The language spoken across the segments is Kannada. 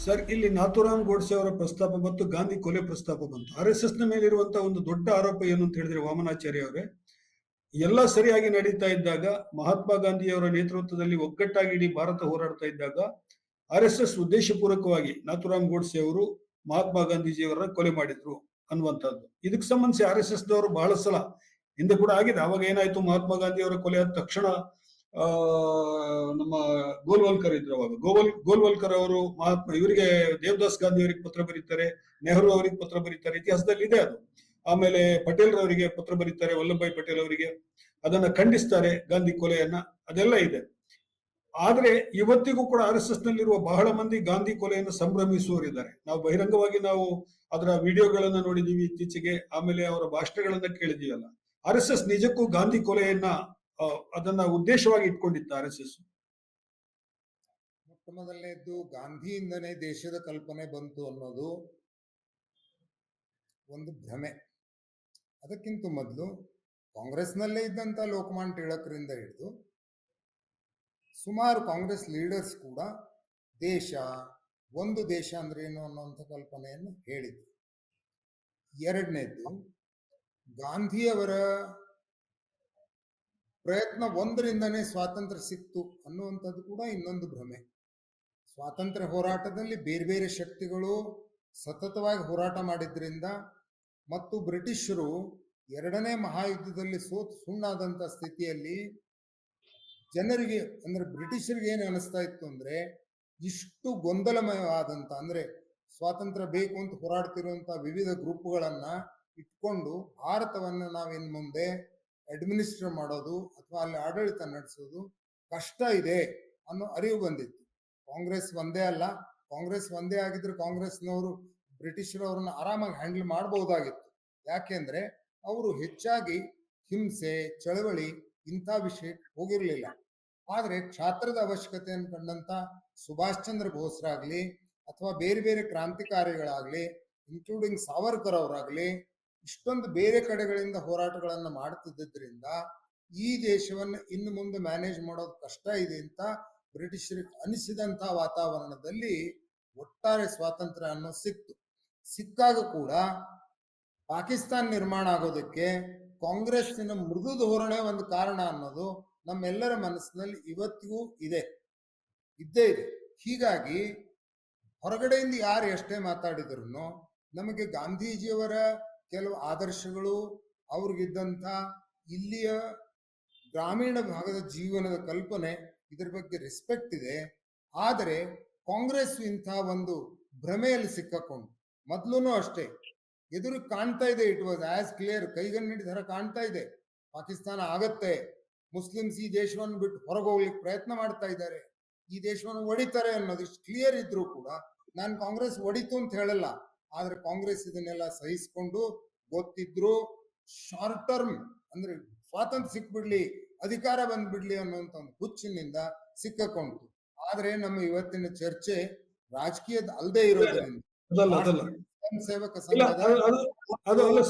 ಸರ್, ಇಲ್ಲಿ ನಾಥೂರಾಮ್ ಗೋಡ್ಸೆ ಅವರ ಪ್ರಸ್ತಾಪ ಮತ್ತು ಗಾಂಧಿ ಕೊಲೆ ಪ್ರಸ್ತಾಪ ಬಂತು. RSS ನ ಮೇಲಿರುವಂತಹ ಒಂದು ದೊಡ್ಡ ಆರೋಪ ಏನು ಅಂತ ಹೇಳಿದ್ರೆ, ವಾಮನಾಚಾರ್ಯ ಅವರೇ, ಎಲ್ಲ ಸರಿಯಾಗಿ ನಡೀತಾ ಇದ್ದಾಗ, ಮಹಾತ್ಮ ಗಾಂಧಿಯವರ ನೇತೃತ್ವದಲ್ಲಿ ಒಗ್ಗಟ್ಟಾಗಿ ಇಡೀ ಭಾರತ ಹೋರಾಡ್ತಾ ಇದ್ದಾಗ, RSS ಉದ್ದೇಶಪೂರ್ವಕವಾಗಿ ನಾಥೂರಾಮ್ ಗೋಡ್ಸೆ ಅವರು ಮಹಾತ್ಮ ಗಾಂಧೀಜಿಯವರ ಕೊಲೆ ಮಾಡಿದ್ರು ಅನ್ನುವಂಥದ್ದು. ಇದಕ್ಕೆ ಸಂಬಂಧಿಸಿ RSS ದವರು ಬಹಳ ಸಲ ಹಿಂದೆ ಕೂಡ ಆಗಿದೆ. ಅವಾಗ ಏನಾಯ್ತು, ಮಹಾತ್ಮ ಗಾಂಧಿಯವರ ಕೊಲೆ ಆದ ತಕ್ಷಣ ನಮ್ಮ ಗೋಲ್ವಲ್ಕರ್ ಇದ್ರು. ಅವಾಗ ಗೋಲ್ವಲ್ಕರ್ ಅವರು ಇವರಿಗೆ ದೇವದಾಸ್ ಗಾಂಧಿ ಅವರಿಗೆ ಪತ್ರ ಬರೀತಾರೆ, ನೆಹರು ಅವರಿಗೆ ಪತ್ರ ಬರೀತಾರೆ, ಇತಿಹಾಸದಲ್ಲಿ ಇದೆ ಅದು. ಆಮೇಲೆ ಪಟೇಲ್ ರವರಿಗೆ ಪತ್ರ ಬರೀತಾರೆ, ವಲ್ಲಭಭಾಯಿ ಪಟೇಲ್ ಅವರಿಗೆ, ಅದನ್ನ ಖಂಡಿಸ್ತಾರೆ ಗಾಂಧಿ ಕೊಲೆಯನ್ನ, ಅದೆಲ್ಲ ಇದೆ. ಆದ್ರೆ ಇವತ್ತಿಗೂ ಕೂಡ RSS ನಲ್ಲಿರುವ ಬಹಳ ಮಂದಿ ಗಾಂಧಿ ಕೊಲೆಯನ್ನು ಸಂಭ್ರಮಿಸುವವರಿದ್ದಾರೆ. ನಾವು ಬಹಿರಂಗವಾಗಿ ಅದರ ವಿಡಿಯೋಗಳನ್ನ ನೋಡಿದೀವಿ ಇತ್ತೀಚೆಗೆ, ಆಮೇಲೆ ಅವರ ಭಾಷಣಗಳನ್ನ ಕೇಳಿದೀವಲ್ಲ. RSS ನಿಜಕ್ಕೂ ಗಾಂಧಿ ಕೊಲೆಯನ್ನ ಅದನ್ನ ಉದ್ದೇಶವಾಗಿ ಇಟ್ಕೊಂಡಿತ್ತು RSS. ಮೊಟ್ಟ ಮೊದಲನೇದ್ದು ಗಾಂಧಿಯಿಂದನೇ ದೇಶದ ಕಲ್ಪನೆ ಬಂತು ಅನ್ನೋದು ಒಂದು ಭ್ರಮೆ. ಅದಕ್ಕಿಂತ ಮೊದಲು ಕಾಂಗ್ರೆಸ್ನಲ್ಲೇ ಇದ್ದಂತ ಲೋಕಮಾನ್ಯ ಟಿಳಕರಿಂದ ಹಿಡಿದು ಸುಮಾರು ಕಾಂಗ್ರೆಸ್ ಲೀಡರ್ಸ್ ಕೂಡ ಒಂದು ದೇಶ ಅಂದ್ರೆ ಏನು ಅನ್ನುವಂಥ ಕಲ್ಪನೆಯನ್ನು ಹೇಳಿದ್ರು. ಎರಡನೇದ್ದು, ಗಾಂಧಿಯವರ ಪ್ರಯತ್ನ ಒಂದರಿಂದನೇ ಸ್ವಾತಂತ್ರ್ಯ ಸಿಕ್ತು ಅನ್ನುವಂಥದ್ದು ಕೂಡ ಇನ್ನೊಂದು ಭ್ರಮೆ. ಸ್ವಾತಂತ್ರ್ಯ ಹೋರಾಟದಲ್ಲಿ ಬೇರೆ ಬೇರೆ ಶಕ್ತಿಗಳು ಸತತವಾಗಿ ಹೋರಾಟ ಮಾಡಿದ್ರಿಂದ ಮತ್ತು ಬ್ರಿಟಿಷರು ಎರಡನೇ ಮಹಾಯುದ್ಧದಲ್ಲಿ ಸೋತು ಸುಣ್ಣಾದಂಥ ಸ್ಥಿತಿಯಲ್ಲಿ ಜನರಿಗೆ, ಅಂದ್ರೆ ಬ್ರಿಟಿಷರಿಗೆ ಏನು ಅನಿಸ್ತಾ ಇತ್ತು ಅಂದ್ರೆ, ಇಷ್ಟು ಗೊಂದಲಮಯವಾದಂಥ, ಅಂದ್ರೆ ಸ್ವಾತಂತ್ರ್ಯ ಬೇಕು ಅಂತ ಹೋರಾಡ್ತಿರುವಂತಹ ವಿವಿಧ ಗ್ರೂಪ್ಗಳನ್ನ ಇಟ್ಕೊಂಡು ಭಾರತವನ್ನು ನಾವಿನ್ ಮುಂದೆ ಅಡ್ಮಿನಿಸ್ಟ್ರೇಟ್ ಮಾಡೋದು ಅಥವಾ ಅಲ್ಲಿ ಆಡಳಿತ ನಡೆಸೋದು ಕಷ್ಟ ಇದೆ ಅನ್ನೋ ಅರಿವು ಬಂದಿತ್ತು. ಕಾಂಗ್ರೆಸ್ ಒಂದೇ ಅಲ್ಲ, ಕಾಂಗ್ರೆಸ್ ಒಂದೇ ಆಗಿದ್ರೆ ಕಾಂಗ್ರೆಸ್ನವರು ಬ್ರಿಟಿಷರವ್ರನ್ನ ಆರಾಮಾಗಿ ಹ್ಯಾಂಡಲ್ ಮಾಡಬಹುದಾಗಿತ್ತು. ಯಾಕೆಂದ್ರೆ ಅವರು ಹೆಚ್ಚಾಗಿ ಹಿಂಸೆ, ಚಳವಳಿ ಇಂಥ ವಿಷಯಕ್ಕೆ ಹೋಗಿರ್ಲಿಲ್ಲ. ಆದ್ರೆ ಕ್ಷಾತ್ರದ ಅವಶ್ಯಕತೆಯನ್ನು ಕಂಡಂತ ಸುಭಾಷ್ ಚಂದ್ರ ಬೋಸ್ರಾಗ್ಲಿ ಅಥವಾ ಬೇರೆ ಬೇರೆ ಕ್ರಾಂತಿಕಾರಿಗಳಾಗ್ಲಿ, ಇನ್ಕ್ಲೂಡಿಂಗ್ ಸಾವರ್ಕರ್ ಅವರಾಗ್ಲಿ, ಇಷ್ಟೊಂದು ಬೇರೆ ಕಡೆಗಳಿಂದ ಹೋರಾಟಗಳನ್ನ ಮಾಡ್ತಿದ್ದರಿಂದ ಈ ದೇಶವನ್ನು ಇನ್ನು ಮುಂದೆ ಮ್ಯಾನೇಜ್ ಮಾಡೋದು ಕಷ್ಟ ಇದೆ ಅಂತ ಬ್ರಿಟಿಷರಿಗೆ ಅನಿಸಿದಂತ ವಾತಾವರಣದಲ್ಲಿ ಒಟ್ಟಾರೆ ಸ್ವಾತಂತ್ರ್ಯ ಅನ್ನೋ ಸಿಕ್ಕಾಗ ಕೂಡ ಪಾಕಿಸ್ತಾನ ನಿರ್ಮಾಣ ಆಗೋದಕ್ಕೆ ಕಾಂಗ್ರೆಸ್ಸಿನ ಮೃದು ಧೋರಣೆ ಒಂದು ಕಾರಣ ಅನ್ನೋದು ನಮ್ಮೆಲ್ಲರ ಮನಸ್ಸಿನಲ್ಲಿ ಇವತ್ತಿಗೂ ಇದ್ದೇ ಇದೆ. ಹೀಗಾಗಿ ಹೊರಗಡೆಯಿಂದ ಯಾರು ಎಷ್ಟೇ ಮಾತಾಡಿದ್ರು ನಮಗೆ ಗಾಂಧೀಜಿಯವರ ಕೆಲವು ಆದರ್ಶಗಳು, ಅವ್ರಿಗಿದ್ದಂಥ ಇಲ್ಲಿಯ ಗ್ರಾಮೀಣ ಭಾಗದ ಜೀವನದ ಕಲ್ಪನೆ, ಇದ್ರ ಬಗ್ಗೆ ರೆಸ್ಪೆಕ್ಟ್ ಇದೆ. ಆದರೆ ಕಾಂಗ್ರೆಸ್ ಇಂಥ ಒಂದು ಭ್ರಮೆಯಲ್ಲಿ ಸಿಕ್ಕಾಕೊಂಡು, ಮೊದಲು ಅಷ್ಟೇ ಎದುರು ಕಾಣ್ತಾ ಇದೆ, ಇಟ್ ವಾಸ್ ಆಸ್ ಕ್ಲಿಯರ್, ಕೈಗನ್ನಡಿ ತರ ಕಾಣ್ತಾ ಇದೆ, ಪಾಕಿಸ್ತಾನ ಆಗತ್ತೆ, ಮುಸ್ಲಿಮ್ಸ್ ಈ ದೇಶವನ್ನು ಬಿಟ್ಟು ಹೊರಗೆ ಹೋಗ್ಲಿಕ್ಕೆ ಪ್ರಯತ್ನ ಮಾಡ್ತಾ ಇದ್ದಾರೆ, ಈ ದೇಶವನ್ನು ಒಡಿತಾರೆ ಅನ್ನೋದು ಇಷ್ಟು ಕ್ಲಿಯರ್ ಇದ್ರು ಕೂಡ, ನಾನು ಕಾಂಗ್ರೆಸ್ ಒಡಿತು ಅಂತ ಹೇಳಲ್ಲ, ಆದ್ರೆ ಕಾಂಗ್ರೆಸ್ ಇದನ್ನೆಲ್ಲ ಸಹಿಸಿಕೊಂಡು ಗೊತ್ತಿದ್ರು ಶಾರ್ಟ್ ಟರ್ಮ್ ಅಂದ್ರೆ ಸ್ವಾತಂತ್ರ್ಯ ಸಿಕ್ಬಿಡ್ಲಿ, ಅಧಿಕಾರ ಬಂದ್ಬಿಡ್ಲಿ ಅನ್ನುವಂತ ಒಂದು ಹುಚ್ಚಿನಿಂದ ಸಿಕ್ಕಾಕೊಂಡು. ಆದ್ರೆ ನಮ್ಮ ಇವತ್ತಿನ ಚರ್ಚೆ ರಾಜಕೀಯದ ಅಲ್ಲದೆ ಇರೋದ್ರಿಂದ ಸೇವಕ ಸಂಘದ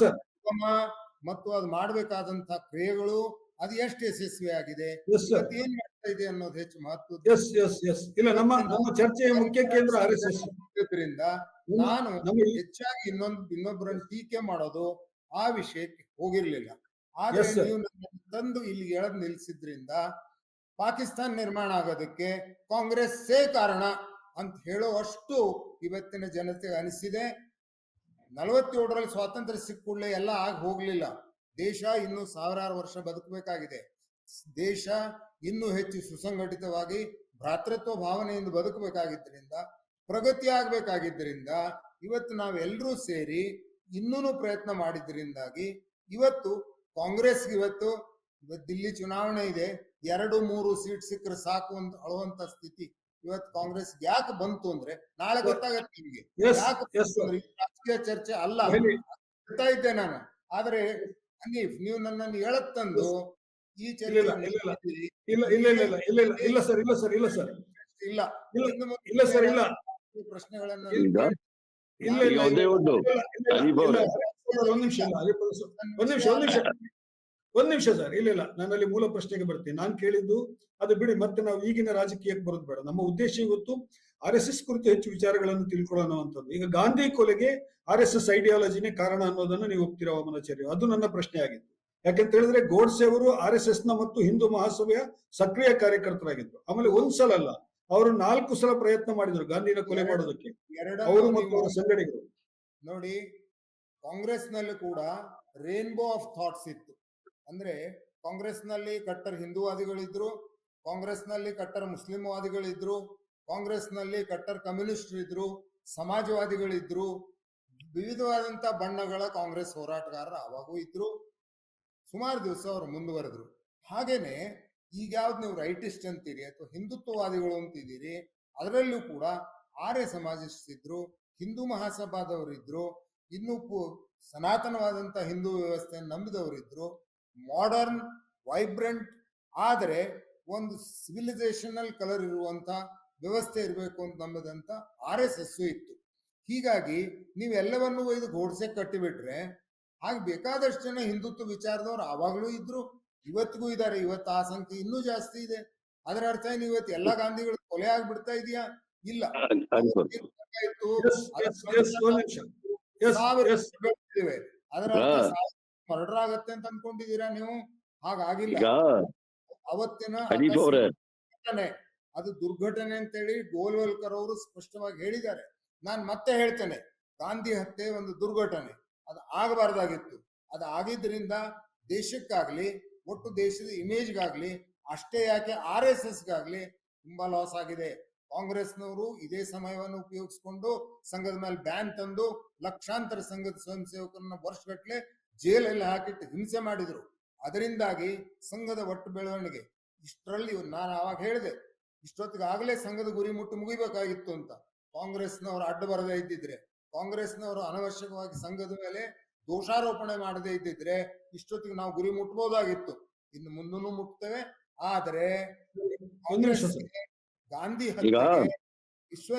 ಮತ್ತು ಅದು ಮಾಡ್ಬೇಕಾದಂತಹ ಕ್ರಿಯೆಗಳು ಅದು ಎಷ್ಟು ಯಶಸ್ವಿ ಆಗಿದೆ, ಏನ್ ಮಾಡ್ತಾ ಇದೆ ಅನ್ನೋದು ಹೆಚ್ಚು ಮಹತ್ವ. ನಮ್ಮ ಚರ್ಚೆಯ ಮುಖ್ಯ ಕೇಂದ್ರ ಇದ್ರಿಂದ ನಾನು ಹೆಚ್ಚಾಗಿ ಇನ್ನೊಬ್ಬರನ್ನು ಟೀಕೆ ಮಾಡೋದು ಆ ವಿಷಯಕ್ಕೆ ಹೋಗಿರ್ಲಿಲ್ಲ. ಆದ್ರೆ ನೀವು ತಂದು ಇಲ್ಲಿ ಎಳೆದು ನಿಲ್ಸಿದ್ರಿಂದ ಪಾಕಿಸ್ತಾನ ನಿರ್ಮಾಣ ಆಗೋದಕ್ಕೆ ಕಾಂಗ್ರೆಸ್ಸೇ ಕಾರಣ ಅಂತ ಹೇಳುವಷ್ಟು ಇವತ್ತಿನ ಜನತೆಗೆ ಅನಿಸಿದೆ. 47ರಲ್ಲಿ ಸ್ವಾತಂತ್ರ್ಯ ಸಿಕ್ಕೂಡಲೇ ಎಲ್ಲ ಆಗಿ ಹೋಗ್ಲಿಲ್ಲ. ದೇಶ ಇನ್ನೂ ಸಾವಿರಾರು ವರ್ಷ ಬದುಕಬೇಕಾಗಿದೆ. ದೇಶ ಇನ್ನೂ ಹೆಚ್ಚು ಸುಸಂಘಟಿತವಾಗಿ ಭ್ರಾತೃತ್ವ ಭಾವನೆಯಿಂದ ಬದುಕಬೇಕಾಗಿದ್ದರಿಂದ, ಪ್ರಗತಿ ಆಗ್ಬೇಕಾಗಿದ್ದರಿಂದ ಇವತ್ತು ನಾವೆಲ್ಲರೂ ಸೇರಿ ಇನ್ನೂ ಪ್ರಯತ್ನ ಮಾಡಿದ್ರಿಂದಾಗಿ ಇವತ್ತು ಕಾಂಗ್ರೆಸ್ಗೆ ಇವತ್ತು ದಿಲ್ಲಿ ಚುನಾವಣೆ ಇದೆ, 2-3 ಸೀಟ್ ಸಿಕ್ಕರೆ ಸಾಕು ಅಂತ ಅಳುವಂತ ಸ್ಥಿತಿ ಇವತ್ತು ಕಾಂಗ್ರೆಸ್ ಯಾಕೆ ಬಂತು ಅಂದ್ರೆ ನಾಳೆ ಗೊತ್ತಾಗತ್ತೆ ನಿಮಗೆ. ರಾಜಕೀಯ ಚರ್ಚೆ ಅಲ್ಲ ಹೇಳ್ತಾ ಇದ್ದೆ ನಾನು. ಆದ್ರೆ ಹನೀಫ್, ನೀವು ನನ್ನನ್ನು ಹೇಳತ್ತಂದು ಈ ಚರ್ಚೆ ಪ್ರಶ್ನೆಗಳನ್ನ ಒಂದ್ ನಿಮಿಷ ಸರ್, ಇಲ್ಲ ನನ್ನಲ್ಲಿ ಮೂಲ ಪ್ರಶ್ನೆಗೆ ಬರ್ತೀನಿ. ನಾನು ಕೇಳಿದ್ದು ಅದು ಬಿಡಿ, ಮತ್ತೆ ನಾವು ಈಗಿನ ರಾಜಕೀಯಕ್ಕೆ ಬರೋದು ಬೇಡ. ನಮ್ಮ ಉದ್ದೇಶ ಇವತ್ತು RSS ಕುರಿತು ಹೆಚ್ಚು ವಿಚಾರಗಳನ್ನು ತಿಳ್ಕೊಳ್ಳೋಣ ಅಂತದ್ದು. ಈಗ ಗಾಂಧಿ ಕೊಲೆಗೆ RSS ಐಡಿಯಾಲಜಿನೇ ಕಾರಣ ಅನ್ನೋದನ್ನು ನೀವು ಒಪ್ತಿರೋ ವಾಮನಾಚಾರ್ಯ? ಅದು ನನ್ನ ಪ್ರಶ್ನೆ ಆಗಿತ್ತು. ಯಾಕೆಂತ ಹೇಳಿದ್ರೆ ಗೋಡ್ಸೆ ಅವರು RSS ನ ಮತ್ತು ಹಿಂದೂ ಮಹಾಸಭೆಯ ಸಕ್ರಿಯ ಕಾರ್ಯಕರ್ತರಾಗಿದ್ರು. ಆಮೇಲೆ ಒಂದ್ಸಲ ಅಲ್ಲ, ಅವರು 4 ಸಲ ಪ್ರಯತ್ನ ಮಾಡಿದ್ರು ಗಾಂಧಿನ ಕೊಲೆ ಮಾಡೋದಕ್ಕೆ, ಅವರು ಮತ್ತು ಅವರ ಸಂಘಟಕರು. ನೋಡಿ, ಕಾಂಗ್ರೆಸ್ ನಲ್ಲಿ ಕೂಡ ರೇನ್ಬೋ ಆಫ್ ಥಾಟ್ಸ್ ಇತ್ತು. ಅಂದ್ರೆ ಕಾಂಗ್ರೆಸ್ ನಲ್ಲಿ ಕಟ್ಟರ್ ಹಿಂದೂವಾದಿಗಳಿದ್ರು, ಕಾಂಗ್ರೆಸ್ ನಲ್ಲಿ ಕಟ್ಟರ್ ಮುಸ್ಲಿಂವಾದಿಗಳಿದ್ರು, ಕಾಂಗ್ರೆಸ್ ನಲ್ಲಿ ಕಟ್ಟರ್ ಕಮ್ಯುನಿಸ್ಟ್ ಇದ್ರು, ಸಮಾಜವಾದಿಗಳಿದ್ರು, ವಿವಿಧವಾದಂತ ಬಣ್ಣಗಳ ಕಾಂಗ್ರೆಸ್ ಹೋರಾಟಗಾರರು ಅವಾಗೂ ಇದ್ರು. ಸುಮಾರು ದಿವಸ ಅವರು ಮುಂದುವರೆದ್ರು. ಹಾಗೇನೆ ಈಗ ಯಾವ್ದು ನೀವು ರೈಟಿಸ್ಟ್ ಅಂತೀರಿ ಅಥವಾ ಹಿಂದುತ್ವವಾದಿಗಳು ಅಂತಿದ್ದೀರಿ, ಅದರಲ್ಲೂ ಕೂಡ ಆರ್ಯ ಸಮಾಜಿಸ್ತಿದ್ರು, ಹಿಂದೂ ಮಹಾಸಭಾದವರಿದ್ರು, ಇನ್ನು ಸನಾತನವಾದಂತ ಹಿಂದೂ ವ್ಯವಸ್ಥೆಯನ್ನು ನಂಬಿದವರಿದ್ರು, ಮಾಡರ್ನ್ ವೈಬ್ರೆಂಟ್ ಆದರೆ ಒಂದು ಸಿವಿಲೈಸೇಷನಲ್ ಕಲರ್ ಇರುವಂತ ವ್ಯವಸ್ಥೆ ಇರಬೇಕು ಅಂತ ನಂಬದಂತ RSS ಇತ್ತು. ಹೀಗಾಗಿ ನೀವೆಲ್ಲವನ್ನು ಒಯ್ದು ಗೋಡ್ಸೆ ಕಟ್ಟಿಬಿಟ್ರೆ ಆಗ ಬೇಕಾದಷ್ಟು ಜನ ಹಿಂದುತ್ವ ವಿಚಾರದವ್ರು ಆವಾಗ್ಲೂ ಇದ್ರು, ಇವತ್ತಿಗೂ ಇದ್ದಾರೆ. ಇವತ್ತು ಆ ಸಂಖ್ಯೆ ಇನ್ನೂ ಜಾಸ್ತಿ ಇದೆ. ಅದರ ಅರ್ಥ ಏನು ಇವತ್ತು ಎಲ್ಲಾ ಗಾಂಧಿಗಳು ಕೊಲೆ ಆಗ್ಬಿಡ್ತಾ ಇದೆಯಾ? ಇಲ್ಲ. ಅದರ ಅರ್ಥ ಮರ್ಡರ್ ಆಗತ್ತೆ ಅಂತ ಅನ್ಕೊಂಡಿದೀರಾ ನೀವು? ಹಾಗಾಗಿಲ್ಲ. ಅವತ್ತಿನ ಘಟನೆ ಅದು ದುರ್ಘಟನೆ ಅಂತೇಳಿ ಗೋಲ್ವಲ್ಕರ್ ಅವರು ಸ್ಪಷ್ಟವಾಗಿ ಹೇಳಿದ್ದಾರೆ. ನಾನು ಮತ್ತೆ ಹೇಳ್ತೇನೆ, ಗಾಂಧಿ ಹತ್ಯೆ ಒಂದು ದುರ್ಘಟನೆ, ಅದು ಆಗಬಾರ್ದಾಗಿತ್ತು. ಅದು ಆಗಿದ್ರಿಂದ ದೇಶಕ್ಕಾಗ್ಲಿ ಒಟ್ಟು ದೇಶದ ಇಮೇಜ್ಗಾಗ್ಲಿ, ಅಷ್ಟೇ ಯಾಕೆ RSSಗಾಗ್ಲಿ ತುಂಬಾ ಲಾಸ್ ಆಗಿದೆ. ಕಾಂಗ್ರೆಸ್ನವರು ಇದೇ ಸಮಯವನ್ನು ಉಪಯೋಗಿಸಿಕೊಂಡು ಸಂಘದ ಮೇಲೆ ಬ್ಯಾನ್ ತಂದು ಲಕ್ಷಾಂತರ ಸಂಘದ ಸ್ವಯಂ ಸೇವಕರನ್ನ ವರ್ಷಗಟ್ಲೆ ಜೈಲಲ್ಲಿ ಹಾಕಿಟ್ಟು ಹಿಂಸೆ ಮಾಡಿದ್ರು. ಅದರಿಂದಾಗಿ ಸಂಘದ ಒಟ್ಟು ಬೆಳವಣಿಗೆ ಇಷ್ಟರಲ್ಲಿ ನಾನು ಆವಾಗ ಹೇಳಿದೆ, ಇಷ್ಟೊತ್ತಿಗಾಗಲೇ ಸಂಘದ ಗುರಿ ಮುಗಿಬೇಕಾಗಿತ್ತು ಅಂತ. ಕಾಂಗ್ರೆಸ್ನವರು ಅಡ್ಡ ಬರದೇ ಇದ್ದಿದ್ರೆ, ಕಾಂಗ್ರೆಸ್ನವರು ಅನವಶ್ಯಕವಾಗಿ ಸಂಘದ ಮೇಲೆ ದೋಷಾರೋಪಣೆ ಮಾಡದೇ ಇದ್ದಿದ್ರೆ ಇಷ್ಟೊತ್ತಿಗೆ ನಾವು ಗುರಿ ಮುಟ್ಬೋದಾಗಿತ್ತು. ಇನ್ನು ಮುಂದೂ ಮುಟ್ತೇವೆ. ಆದರೆ ಗಾಂಧಿ ಹತ್ಯೆಗೆ ವಿಶ್ವ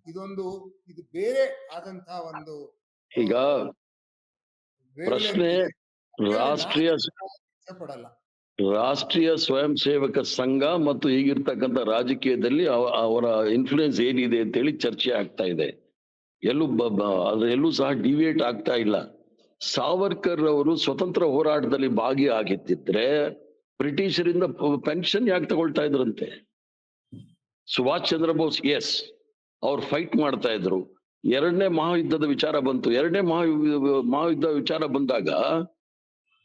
ಹಿಂದೂ ಇದು ಬೇರೆ ಆದಂತಹ ಒಂದು ಈಗ ಪ್ರಶ್ನೆ ರಾಷ್ಟ್ರೀಯ ಸ್ವಯಂ ಸೇವಕ ಸಂಘ ಮತ್ತು ಈಗಿರ್ತಕ್ಕಂಥ ರಾಜಕೀಯದಲ್ಲಿ ಅವರ ಇನ್ಫ್ಲೂಯೆನ್ಸ್ ಏನಿದೆ ಅಂತೇಳಿ ಚರ್ಚೆ ಆಗ್ತಾ ಇದೆ. ಎಲ್ಲೂ ಸಹ ಡಿವಿಯೇಟ್ ಆಗ್ತಾ ಇಲ್ಲ. ಸಾವರ್ಕರ್ ಅವರು ಸ್ವತಂತ್ರ ಹೋರಾಟದಲ್ಲಿ ಭಾಗಿಯಾಗಿದ್ದಿದ್ರೆ ಬ್ರಿಟಿಷರಿಂದ ಪೆನ್ಷನ್ ಯಾಕೆ ತಗೊಳ್ತಾ ಇದ್ರಂತೆ? ಸುಭಾಷ್ ಚಂದ್ರ ಬೋಸ್ ಅವ್ರು ಫೈಟ್ ಮಾಡ್ತಾ ಇದ್ರು. ಎರಡನೇ ಮಹಾಯುದ್ಧದ ವಿಚಾರ ಬಂತು. ಎರಡನೇ ಮಹಾಯುದ್ಧ ವಿಚಾರ ಬಂದಾಗ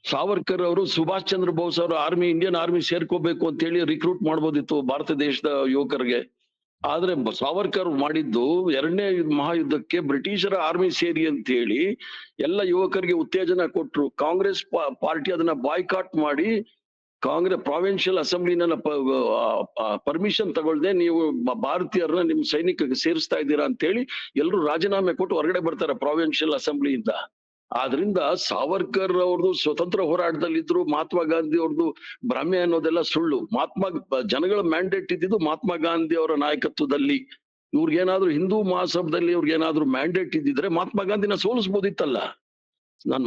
ಸಾವರ್ಕರ್ ಅವರು ಸುಭಾಷ್ ಚಂದ್ರ ಬೋಸ್ ಅವರು ಇಂಡಿಯನ್ ಆರ್ಮಿ ಸೇರ್ಕೋಬೇಕು ಅಂತ ಹೇಳಿ ರಿಕ್ರೂಟ್ ಮಾಡ್ಬೋದಿತ್ತು ಭಾರತ ದೇಶದ ಯುವಕರಿಗೆ. ಆದ್ರೆ ಸಾವರ್ಕರ್ ಮಾಡಿದ್ದು ಎರಡನೇ ಮಹಾಯುದ್ಧಕ್ಕೆ ಬ್ರಿಟಿಷರ ಆರ್ಮಿ ಸೇರಿ ಅಂತ ಹೇಳಿ ಎಲ್ಲ ಯುವಕರಿಗೆ ಉತ್ತೇಜನ ಕೊಟ್ರು. ಕಾಂಗ್ರೆಸ್ ಪಾರ್ಟಿ ಅದನ್ನ ಬಾಯ್ಕಾಟ್ ಮಾಡಿ ಪ್ರಾವಿನ್ಷಿಯಲ್ ಅಸೆಂಬ್ಲಿನ ಪರ್ಮಿಷನ್ ತಗೊಳ್ದೆ ನೀವು ಭಾರತೀಯರನ್ನ ನಿಮ್ ಸೈನಿಕರಿಗೆ ಸೇರಿಸ್ತಾ ಇದ್ದೀರಾ ಅಂತ ಹೇಳಿ ಎಲ್ರು ರಾಜೀನಾಮೆ ಕೊಟ್ಟು ಹೊರಗಡೆ ಬರ್ತಾರೆ ಪ್ರಾವಿನ್ಷಿಯಲ್ ಅಸೆಂಬ್ಲಿಯಿಂದ. ಆದ್ರಿಂದ ಸಾವರ್ಕರ್ ಅವ್ರದ್ದು ಸ್ವತಂತ್ರ ಹೋರಾಟದಲ್ಲಿದ್ರು, ಮಹಾತ್ಮ ಗಾಂಧಿ ಅವ್ರದ್ದು ಭ್ರಮೆ ಅನ್ನೋದೆಲ್ಲ ಸುಳ್ಳು. ಜನಗಳ ಮ್ಯಾಂಡೇಟ್ ಇದ್ದಿದ್ದು ಮಹಾತ್ಮ ಗಾಂಧಿ ಅವರ ನಾಯಕತ್ವದಲ್ಲಿ. ಇವ್ರಿಗೇನಾದ್ರೂ ಹಿಂದೂ ಮಹಾಸಭದಲ್ಲಿ ಇವ್ರಿಗೇನಾದ್ರೂ ಮ್ಯಾಂಡೇಟ್ ಇದ್ದಿದ್ರೆ ಮಹಾತ್ಮ ಗಾಂಧಿನ ಸೋಲಿಸ್ಬೋದಿತ್ತಲ್ಲ.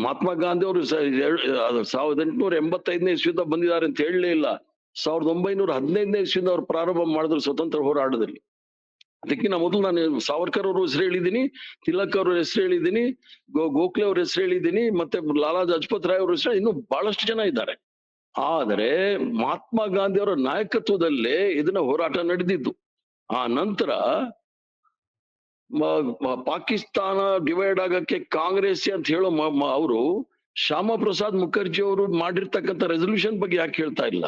ಮಹಾತ್ಮ ಗಾಂಧಿ ಅವರು 1885ನೇ ಇಸ್ವಿಯಿಂದ ಬಂದಿದ್ದಾರೆ ಅಂತ ಹೇಳಲೇ ಇಲ್ಲ. 1915ನೇ ಇಸ್ವಿಯಿಂದ ಅವ್ರು ಪ್ರಾರಂಭ ಮಾಡಿದ್ರು ಸ್ವತಂತ್ರ ಹೋರಾಟದಲ್ಲಿ. ಅದಕ್ಕಿಂತ ಮೊದಲು ನಾನು ಸಾವರ್ಕರ್ ಅವ್ರ ಹೆಸರು ಹೇಳಿದ್ದೀನಿ, ತಿಲಕ್ ಅವ್ರ ಹೆಸರು ಹೇಳಿದ್ದೀನಿ, ಗೋಖಲೆ ಅವ್ರ ಹೆಸರು ಹೇಳಿದ್ದೀನಿ, ಮತ್ತೆ ಲಾಲಾ ಲಜಪತ್ ರಾಯ್ ಅವ್ರ ಹೆಸರು, ಇನ್ನು ಬಹಳಷ್ಟು ಜನ ಇದ್ದಾರೆ. ಆದರೆ ಮಹಾತ್ಮ ಗಾಂಧಿ ಅವರ ನಾಯಕತ್ವದಲ್ಲೇ ಇದನ್ನ ಹೋರಾಟ ನಡೆದಿದ್ದು. ಆ ನಂತರ ಪಾಕಿಸ್ತಾನ ಡಿವೈಡ್ ಆಗಕ್ಕೆ ಕಾಂಗ್ರೆಸ್ ಅಂತ ಹೇಳೋ ಅವರು ಶ್ಯಾಮ ಪ್ರಸಾದ್ ಮುಖರ್ಜಿ ಅವರು ಮಾಡಿರ್ತಕ್ಕಂಥ ರೆಸಲ್ಯೂಷನ್ ಬಗ್ಗೆ ಯಾಕೆ ಹೇಳ್ತಾ ಇಲ್ಲ?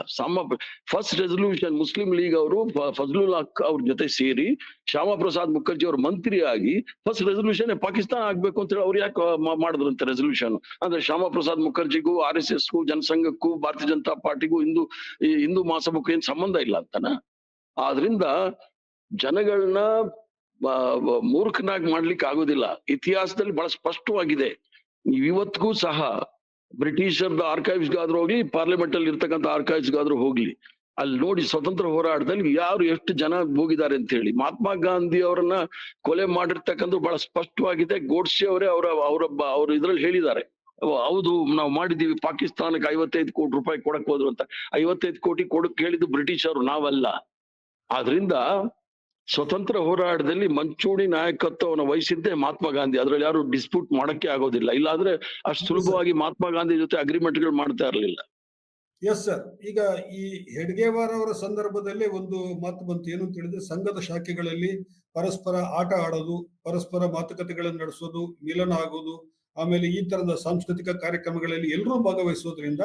ಫಸ್ಟ್ ರೆಸಲ್ಯೂಷನ್ ಮುಸ್ಲಿಂ ಲೀಗ್ ಅವರು ಫಜ್ಲುಲ್ ಹಕ್ ಅವ್ರ ಜೊತೆ ಸೇರಿ ಶ್ಯಾಮ ಪ್ರಸಾದ್ ಮುಖರ್ಜಿ ಅವ್ರ ಮಂತ್ರಿ ಆಗಿ ಫಸ್ಟ್ ರೆಸಲ್ಯೂಷನ್ ಪಾಕಿಸ್ತಾನ ಆಗ್ಬೇಕು ಅಂತ ಹೇಳಿ ಅವ್ರು ಯಾಕೆ ಮಾಡಿದ್ರಂತೆ ರೆಸಲ್ಯೂಷನ್? ಅಂದ್ರೆ ಶ್ಯಾಮ ಪ್ರಸಾದ್ ಮುಖರ್ಜಿಗೂ RSSಗೂ ಜನಸಂಘಕ್ಕೂ ಭಾರತೀಯ ಜನತಾ ಪಾರ್ಟಿಗೂ ಹಿಂದೂ ಮಹಾಸಭಕ್ಕೂ ಏನ್ ಸಂಬಂಧ ಇಲ್ಲ ಅಂತನಾ? ಆದ್ರಿಂದ ಜನಗಳನ್ನ ಮೂರ್ಖನಾಗಿ ಮಾಡ್ಲಿಕ್ಕೆ ಆಗೋದಿಲ್ಲ. ಇತಿಹಾಸದಲ್ಲಿ ಬಹಳ ಸ್ಪಷ್ಟವಾಗಿದೆ. ಇವತ್ತಿಗೂ ಸಹ ಬ್ರಿಟಿಷರ್ದ ಆರ್ಕೈವ್ಸ್ಗಾದ್ರೂ ಹೋಗ್ಲಿ, ಪಾರ್ಲಿಮೆಂಟ್ ಅಲ್ಲಿ ಇರ್ತಕ್ಕಂಥ ಆರ್ಕೈವ್ಸ್ಗಾದ್ರೂ ಹೋಗ್ಲಿ, ಅಲ್ಲಿ ನೋಡಿ ಸ್ವತಂತ್ರ ಹೋರಾಟದಲ್ಲಿ ಯಾರು ಎಷ್ಟು ಜನ ಹೋಗಿದ್ದಾರೆ ಅಂತ ಹೇಳಿ. ಮಹಾತ್ಮ ಗಾಂಧಿ ಅವರನ್ನ ಕೊಲೆ ಮಾಡಿರ್ತಕ್ಕಂಥ ಬಹಳ ಸ್ಪಷ್ಟವಾಗಿದೆ. ಗೋಡ್ಸೆ ಅವರೇ ಅವ್ರ ಇದ್ರಲ್ಲಿ ಹೇಳಿದ್ದಾರೆ, ಹೌದು ನಾವು ಮಾಡಿದೀವಿ, ಪಾಕಿಸ್ತಾನಕ್ಕೆ 55 ಕೋಟಿ ರೂಪಾಯಿ ಕೊಡಕ್ ಹೋದ್ರು ಅಂತ. 55 ಕೋಟಿ ಕೊಡಕ್ ಹೇಳಿದ್ದು ಬ್ರಿಟಿಷರು, ನಾವಲ್ಲ. ಆದ್ರಿಂದ ಸ್ವತಂತ್ರ ಹೋರಾಟದಲ್ಲಿ ಮಂಚೂಣಿ ನಾಯಕತ್ವವನ್ನು ವಹಿಸಿದ್ದೆ ಮಹಾತ್ಮ ಗಾಂಧಿ. ಅದ್ರಲ್ಲಿ ಯಾರು ಡಿಸ್ಪ್ಯೂಟ್ ಮಾಡಕ್ಕೆ ಆಗೋದಿಲ್ಲ. ಇಲ್ಲಾಂದ್ರೆ ಅಷ್ಟು ಸುಲಭವಾಗಿ ಮಹಾತ್ಮ ಗಾಂಧಿ ಜೊತೆ ಅಗ್ರಿಮೆಂಟ್ಗಳು ಮಾಡ್ತಾ ಇರಲಿಲ್ಲ. Yes sir. ಈಗ ಈ ಹೆಡ್ಗೇವಾರ್ ಅವರ ಸಂದರ್ಭದಲ್ಲಿ ಒಂದು ಮಾತು ಬಂತು, ಏನು ಅಂತ ಹೇಳಿದ್ರೆ ಸಂಘದ ಶಾಖೆಗಳಲ್ಲಿ ಪರಸ್ಪರ ಆಟ ಆಡೋದು, ಪರಸ್ಪರ ಮಾತುಕತೆಗಳನ್ನು ನಡೆಸೋದು, ಮಿಲನ ಆಗೋದು, ಆಮೇಲೆ ಈ ತರದ ಸಾಂಸ್ಕೃತಿಕ ಕಾರ್ಯಕ್ರಮಗಳಲ್ಲಿ ಎಲ್ಲರೂ ಭಾಗವಹಿಸೋದ್ರಿಂದ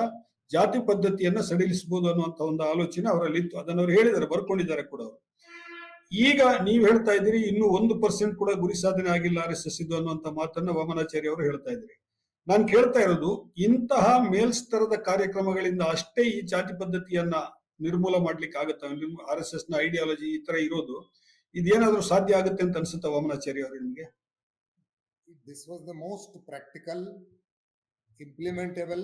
ಜಾತಿ ಪದ್ಧತಿಯನ್ನ ಸಡಿಲಿಸಬಹುದು ಅನ್ನುವಂತ ಒಂದು ಆಲೋಚನೆ ಅವರಲ್ಲಿ ಇತ್ತು. ಅದನ್ನು ಅವರು ಹೇಳಿದ್ದಾರೆ, ಬರ್ಕೊಂಡಿದ್ದಾರೆ ಕೂಡ ಅವರು. ಈಗ ನೀವು ಹೇಳ್ತಾ ಇದ್ದೀರಿ ಇನ್ನು 1% ಕೂಡ ಗುರಿ ಸಾಧನೆ ಆಗಿಲ್ಲ RSS ಇದು ಅನ್ನುವಂತ ಮಾತನ್ನ ವಾಮನಾಚಾರ್ಯ ಅವರು ಹೇಳ್ತಾ ಇದ್ರಿ. ನಾನು ಕೇಳ್ತಾ ಇರೋದು, ಇಂತಹ ಮೇಲ್ಸ್ತರದ ಕಾರ್ಯಕ್ರಮಗಳಿಂದ ಅಷ್ಟೇ ಈ ಜಾತಿ ಪದ್ಧತಿಯನ್ನ ನಿರ್ಮೂಲ ಮಾಡ್ಲಿಕ್ಕೆ ಆಗುತ್ತಾ? RSS ನ ಐಡಿಯಾಲಜಿ ಈ ತರ ಇರೋದು, ಇದೇನಾದ್ರೂ ಸಾಧ್ಯ ಆಗುತ್ತೆ ಅಂತ ಅನ್ಸುತ್ತಾ ವಾಮನಾಚಾರ್ಯ ಅವರು ನಿಮ್ಗೆ? This was the most practical, implementable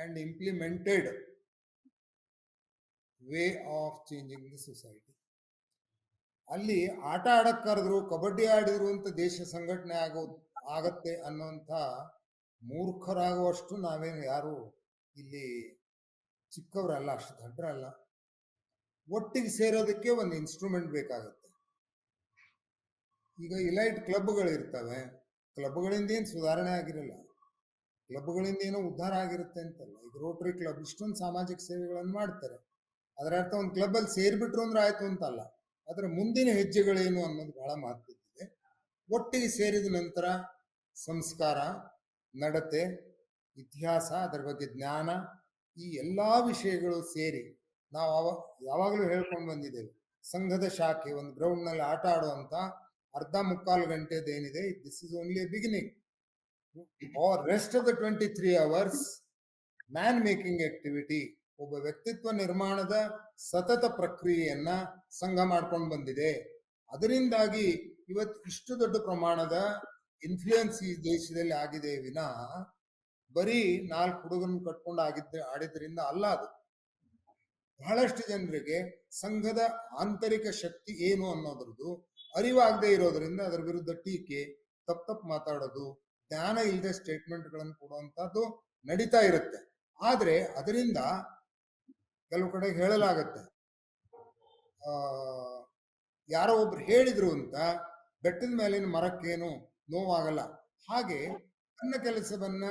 and implemented way of changing the society. ಅಲ್ಲಿ ಆಟ ಆಡಕ್ ಕರೆದ್ರು, ಕಬಡ್ಡಿ ಆಡಿದ್ರು ಅಂತ ದೇಶ ಸಂಘಟನೆ ಆಗತ್ತೆ ಅನ್ನೋಂಥ ಮೂರ್ಖರಾಗುವಷ್ಟು ನಾವೇನು ಯಾರು ಇಲ್ಲಿ ಚಿಕ್ಕವರಲ್ಲ, ಅಷ್ಟು ದೊಡ್ಡರಲ್ಲ. ಒಟ್ಟಿಗೆ ಸೇರೋದಕ್ಕೆ ಒಂದು ಇನ್ಸ್ಟ್ರೂಮೆಂಟ್ ಬೇಕಾಗುತ್ತೆ. ಈಗ ಇಲೈಟ್ ಕ್ಲಬ್ಗಳಿರ್ತವೆ, ಕ್ಲಬ್ಗಳಿಂದ ಏನು ಸುಧಾರಣೆ ಆಗಿರಲ್ಲ, ಕ್ಲಬ್ಗಳಿಂದ ಏನೋ ಉದ್ಧಾರ ಆಗಿರುತ್ತೆ ಅಂತಲ್ಲ. ಈಗ ರೋಟರಿ ಕ್ಲಬ್ ಇಷ್ಟೊಂದು ಸಾಮಾಜಿಕ ಸೇವೆಗಳನ್ನು ಮಾಡ್ತಾರೆ. ಅದರ ಅರ್ಥ ಒಂದು ಕ್ಲಬ್ಬಲ್ಲಿ ಸೇರಿಬಿಟ್ರು ಅಂದ್ರೆ ಆಯ್ತು ಅಂತಲ್ಲ. ಅದರ ಮುಂದಿನ ಹೆಜ್ಜೆಗಳೇನು ಅನ್ನೋದು ಬಹಳ ಮಹತ್ವದ್ದಿದೆ. ಒಟ್ಟಿಗೆ ಸೇರಿದ ನಂತರ ಸಂಸ್ಕಾರ, ನಡತೆ, ಇತಿಹಾಸ, ಅದರ ಬಗ್ಗೆ ಜ್ಞಾನ, ಈ ಎಲ್ಲಾ ವಿಷಯಗಳು ಸೇರಿ ನಾವು ಯಾವಾಗಲೂ ಹೇಳ್ಕೊಂಡು ಬಂದಿದ್ದೇವೆ, ಸಂಘದ ಶಾಖೆ ಒಂದು ಗ್ರೌಂಡ್ ನಲ್ಲಿ ಆಟ ಆಡುವಂತ ಅರ್ಧ ಮುಕ್ಕಾಲು ಗಂಟೆದೇನಿದೆ, this is only a beginning. Our rest of the 23 hours man making activity, ಒಬ್ಬ ವ್ಯಕ್ತಿತ್ವ ನಿರ್ಮಾಣದ ಸತತ ಪ್ರಕ್ರಿಯೆಯನ್ನ ಸಂಘ ಮಾಡ್ಕೊಂಡು ಬಂದಿದೆ. ಅದರಿಂದಾಗಿ ಇವತ್ತು ಇಷ್ಟು ದೊಡ್ಡ ಪ್ರಮಾಣದ ಇನ್ಫ್ಲೂಯೆನ್ಸ್ ಈ ದೇಶದಲ್ಲಿ ಆಗಿದೆ ವಿನಃ ಬರೀ 4 ಹುಡುಗರನ್ನು ಕಟ್ಕೊಂಡು ಆಡಿದ್ರಿಂದ ಅಲ್ಲ. ಅದು ಬಹಳಷ್ಟು ಜನರಿಗೆ ಸಂಘದ ಆಂತರಿಕ ಶಕ್ತಿ ಏನು ಅನ್ನೋದ್ರದ್ದು ಅರಿವಾಗದೆ ಇರೋದ್ರಿಂದ ಅದರ ವಿರುದ್ಧ ಟೀಕೆ, ತಪ್ಪು ಮಾತಾಡೋದು, ಜ್ಞಾನ ಇಲ್ಲದೆ ಸ್ಟೇಟ್ಮೆಂಟ್ಗಳನ್ನು ಕೊಡುವಂತದ್ದು ನಡೀತಾ ಇರುತ್ತೆ. ಆದ್ರೆ ಅದರಿಂದ ಕೆಲವು ಕಡೆ ಹೇಳಲಾಗತ್ತೆ, ಯಾರೋ ಒಬ್ರು ಹೇಳಿದ್ರು ಅಂತ ಬೆಟ್ಟದ ಮೇಲಿನ ಮರಕ್ಕೇನು ನೋವಾಗಲ್ಲ. ಹಾಗೆ ತನ್ನ ಕೆಲಸವನ್ನ